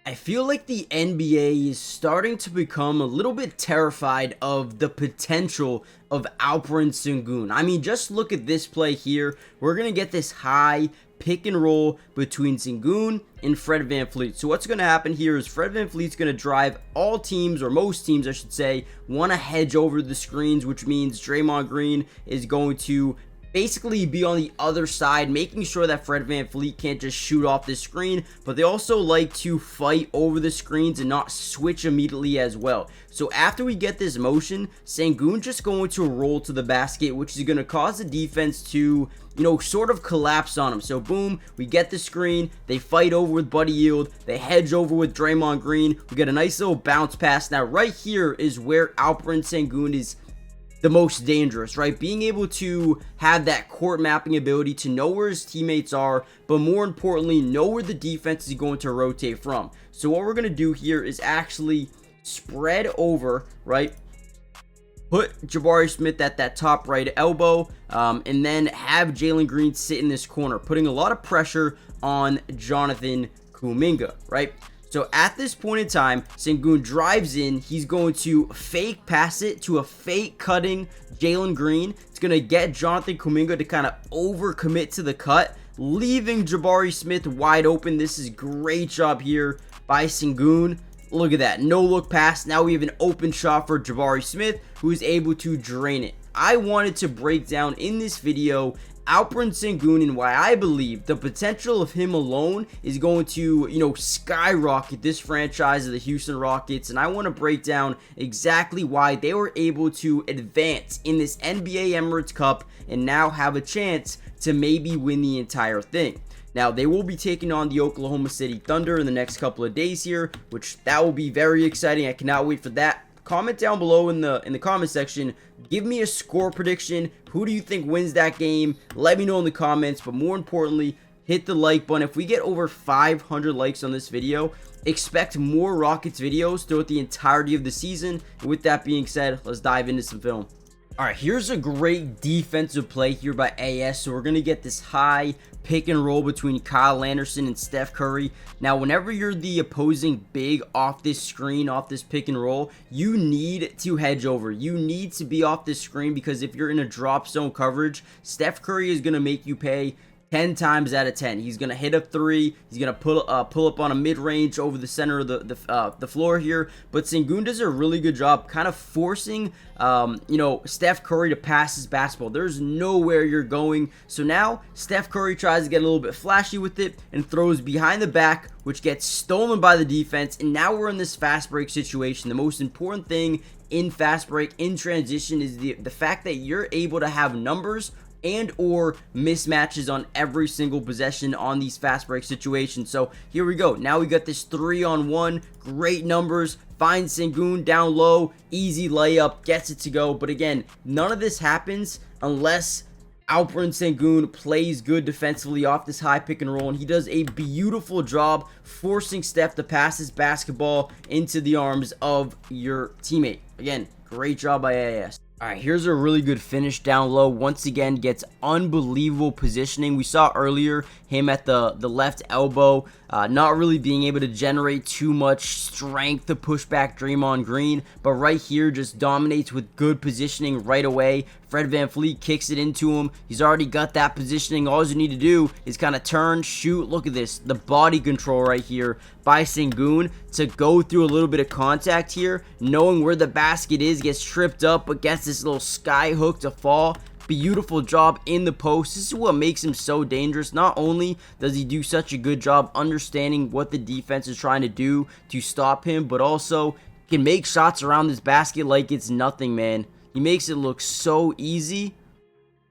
I feel like the NBA is starting to become a little bit terrified of the potential of Alperen Sengun. I mean, just look at this play here. We're going to get this high pick and roll between Sengun and Fred VanVleet. So what's going to happen here is Fred VanVleet's going to drive all teams, or most teams I should say, want to hedge over the screens, which means Draymond Green is going to basically be on the other side, making sure that Fred VanVleet can't just shoot off the screen, but they also like to fight over the screens and not switch immediately as well. So after we get this motion, Sengun just going to roll to the basket, which is going to cause the defense to, sort of collapse on him. So boom, we get the screen, they fight over with Buddy Hield, they hedge over with Draymond Green, we get a nice little bounce pass. Now right here is where Alperen Sengun is the most dangerous, right? Being able to have that court mapping ability to know where his teammates are, but more importantly, know where the defense is going to rotate from. So what we're going to do here is actually spread over, right? Put Jabari Smith at that top right elbow, and then have Jalen Green sit in this corner, putting a lot of pressure on Jonathan Kuminga, right? So at this point in time, Sengun drives in. He's going to fake pass it to a fake cutting Jalen Green. It's going to get Jonathan Kuminga to kind of overcommit to the cut, leaving Jabari Smith wide open. This is great job here by Sengun. Look at that. No look pass. Now we have an open shot for Jabari Smith, who is able to drain it. I wanted to break down in this video Alperen Sengun and why I believe the potential of him alone is going to, skyrocket this franchise of the Houston Rockets. And I want to break down exactly why they were able to advance in this NBA Emirates Cup and now have a chance to maybe win the entire thing. Now, they will be taking on the Oklahoma City Thunder in the next couple of days here, which that will be very exciting. I cannot wait for that. Comment down below in the comment section. Give me a score prediction. Who do you think wins that game? Let me know in the comments. But more importantly, hit the like button. If we get over 500 likes on this video, expect more Rockets videos throughout the entirety of the season. And with that being said, let's dive into some film. All right, here's a great defensive play here by AS. So we're going to get this high pick and roll between Kyle Anderson and Steph Curry. Now, whenever you're the opposing big off this screen, off this pick and roll, you need to hedge over. You need to be off this screen because if you're in a drop zone coverage, Steph Curry is going to make you pay 10 times out of 10. He's going to hit a three. He's going to pull up on a mid-range over the center of the floor here. But Sengun does a really good job kind of forcing, Steph Curry to pass his basketball. There's nowhere you're going. So now Steph Curry tries to get a little bit flashy with it and throws behind the back, which gets stolen by the defense. And now we're in this fast break situation. The most important thing in fast break, in transition, is the fact that you're able to have numbers and or mismatches on every single possession on these fast break situations. So here we go. Now we got this 3-on-1, great numbers, finds Sengun down low, easy layup, gets it to go. But again, none of this happens unless Alperen Sengun plays good defensively off this high pick and roll, and he does a beautiful job forcing Steph to pass his basketball into the arms of your teammate. Again, great job by AS. All right, here's a really good finish down low. Once again, gets unbelievable positioning. We saw earlier him at the left elbow, not really being able to generate too much strength to push back Draymond Green. But right here, just dominates with good positioning right away. Fred VanVleet kicks it into him. He's already got that positioning. All you need to do is kind of turn, shoot. Look at this. The body control right here by Sengun to go through a little bit of contact here, knowing where the basket is, gets tripped up, but gets this little sky hook to fall. Beautiful job in the post. This is what makes him so dangerous. Not only does he do such a good job understanding what the defense is trying to do to stop him, but also can make shots around this basket like it's nothing, man. He makes it look so easy.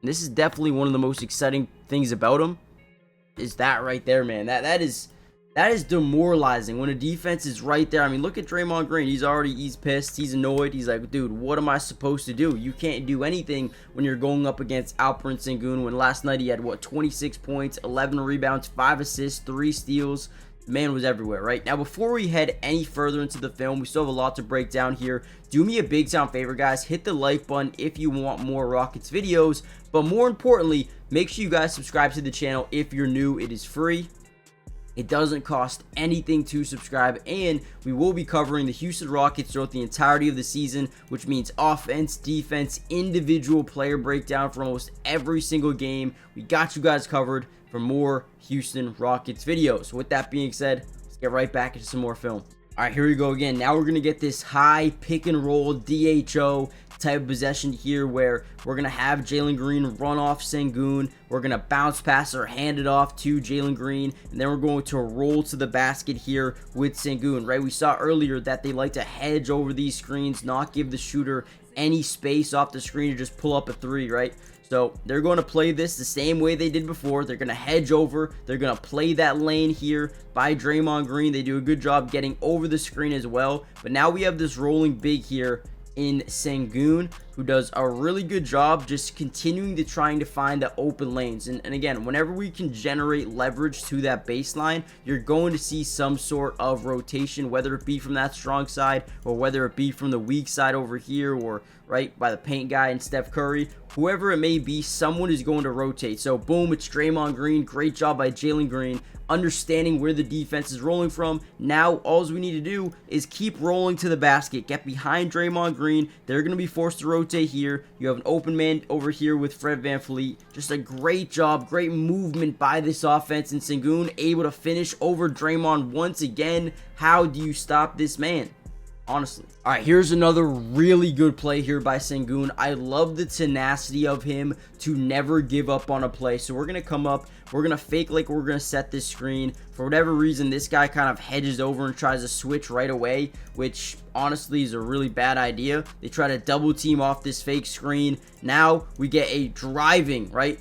And this is definitely one of the most exciting things about him, is that right there, man. That is demoralizing when a defense is right there. I mean, look at Draymond Green. He's pissed. He's annoyed. He's like, dude, what am I supposed to do? You can't do anything when you're going up against Alperen Sengun, when last night he had, 26 points, 11 rebounds, 5 assists, 3 steals. The man was everywhere, right? Now, before we head any further into the film, we still have a lot to break down here. Do me a big time favor, guys. Hit the like button if you want more Rockets videos. But more importantly, make sure you guys subscribe to the channel if you're new. It is free. It doesn't cost anything to subscribe, and we will be covering the Houston Rockets throughout the entirety of the season, which means offense, defense, individual player breakdown for almost every single game. We got you guys covered for more Houston Rockets videos. With that being said, let's get right back into some more film. All right, here we go again. Now we're going to get this high pick and roll DHO type of possession here where we're going to have Jalen Green run off Sengun. We're going to bounce pass or hand it off to Jalen Green, and then we're going to roll to the basket here with Sengun, right? We saw earlier that they like to hedge over these screens, not give the shooter any space off the screen to just pull up a three, right? So they're going to play this the same way they did before. They're going to hedge over. They're going to play that lane here by Draymond Green. They do a good job getting over the screen as well. But now we have this rolling big here in Sengun, who does a really good job just continuing to trying to find the open lanes. And again, whenever we can generate leverage to that baseline, you're going to see some sort of rotation, whether it be from that strong side or whether it be from the weak side over here or right by the paint guy and Steph Curry. Whoever it may be, someone is going to rotate. So boom, it's Draymond Green. Great job by Jalen Green, understanding where the defense is rolling from. Now all we need to do is keep rolling to the basket, get behind Draymond Green. They're going to be forced to rotate here. You have an open man over here with Fred VanVleet. Just a great job, great movement by this offense, and Sengun able to finish over Draymond once again. How do you stop this man? Honestly. All right, here's another really good play here by Sengun. I love the tenacity of him to never give up on a play. So we're going to come up. We're going to fake like we're going to set this screen. For whatever reason, this guy kind of hedges over and tries to switch right away, which honestly is a really bad idea. They try to double team off this fake screen. Now we get a driving, right?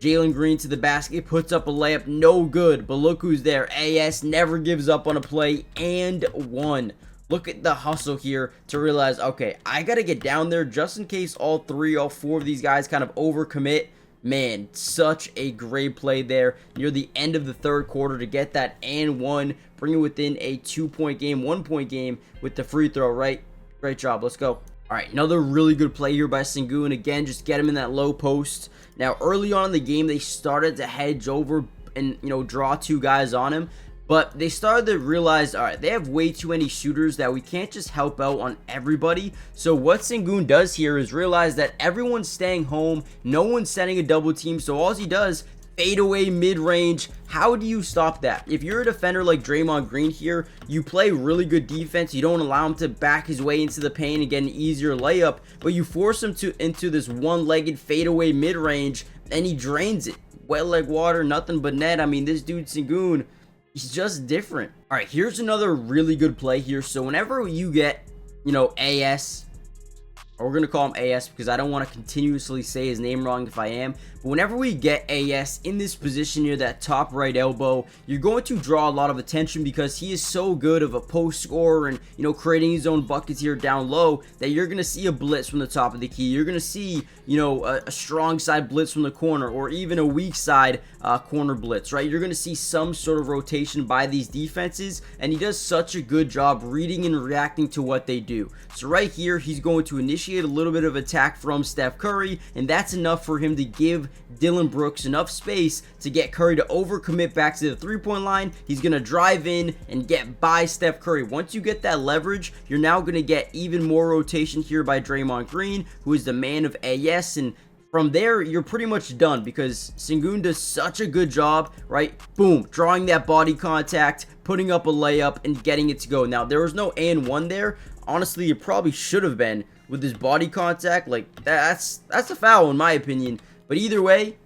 Jalen Green to the basket, puts up a layup, no good. But look who's there. AS never gives up on a play, and one. Look at the hustle here to realize, okay, I got to get down there just in case all four of these guys kind of overcommit. Man, such a great play there near the end of the third quarter to get that and one, bring it within a 2-point game, 1-point game with the free throw, right? Great job. Let's go. All right, another really good play here by Sengun. Again, just get him in that low post. Now, early on in the game, they started to hedge over and, draw two guys on him. But they started to realize, all right, they have way too many shooters that we can't just help out on everybody. So what Sengun does here is realize that everyone's staying home. No one's setting a double team. So all he does, fade away mid-range. How do you stop that? If you're a defender like Draymond Green here, you play really good defense. You don't allow him to back his way into the paint and get an easier layup. But you force him into this one-legged fadeaway mid-range, and he drains it. Wet like water, nothing but net. I mean, this dude Sengun, he's just different. All right, here's another really good play here. So whenever you get, AS, or we're going to call him AS because I don't want to continuously say his name wrong if I am. But whenever we get AS in this position near that top right elbow, you're going to draw a lot of attention because he is so good of a post scorer and, creating his own buckets here down low that you're going to see a blitz from the top of the key. You're going to see, a strong side blitz from the corner or even a weak side corner blitz, right? You're going to see some sort of rotation by these defenses, and he does such a good job reading and reacting to what they do. So right here, he's going to initiate a little bit of attack from Steph Curry, and that's enough for him to give Dillon Brooks enough space to get Curry to overcommit back to the three-point line. He's going to drive in and get by Steph Curry. Once you get that leverage, you're now going to get even more rotation here by Draymond Green, who is the man of AS, and from there, you're pretty much done because Sengun does such a good job, right? Boom, drawing that body contact, putting up a layup, and getting it to go. Now, there was no and one there. Honestly, it probably should have been with his body contact. Like, that's a foul in my opinion. But either way,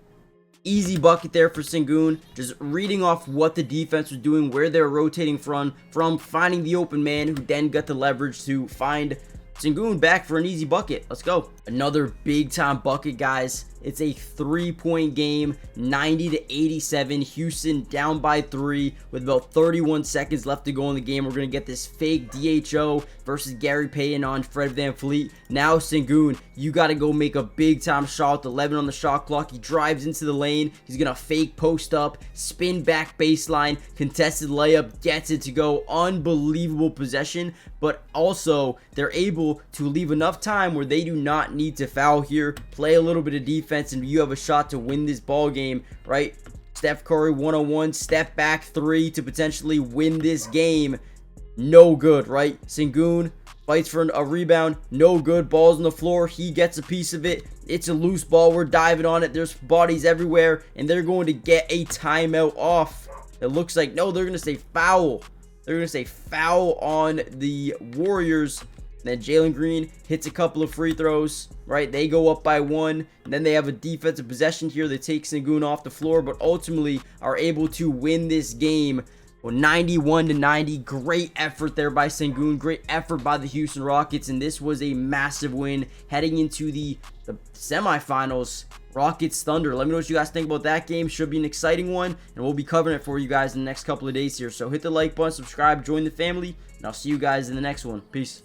easy bucket there for Sengun. Just reading off what the defense was doing, where they're rotating from finding the open man who then got the leverage to find Sengun back for an easy bucket. Let's go. Another big time bucket, guys. It's a 3-point game, 90-87. Houston down by 3 with about 31 seconds left to go in the game. We're going to get this fake DHO versus Gary Payton on Fred VanVleet. Now Sengun, you got to go make a big time shot with 11 on the shot clock. He drives into the lane. He's going to fake post up, spin back baseline, contested layup, gets it to go. Unbelievable possession, but also they're able to leave enough time where they do not need to foul here, play a little bit of defense, and you have a shot to win this ball game, right? Steph Curry 1-on-1, step back 3 to potentially win this game. No good, right? Sengun fights for a rebound. No good. Ball's on the floor. He gets a piece of it. It's a loose ball. We're diving on it. There's bodies everywhere, and they're going to get a timeout off. It looks like, no, they're going to say foul. They're going to say foul on the Warriors. Then Jalen Green hits a couple of free throws, right? They go up by 1. And then they have a defensive possession here. They take Sengun off the floor, but ultimately are able to win this game. Well, 91-90. Great effort there by Sengun. Great effort by the Houston Rockets. And this was a massive win heading into the semifinals. Rockets Thunder. Let me know what you guys think about that game. Should be an exciting one. And we'll be covering it for you guys in the next couple of days here. So hit the like button, subscribe, join the family. And I'll see you guys in the next one. Peace.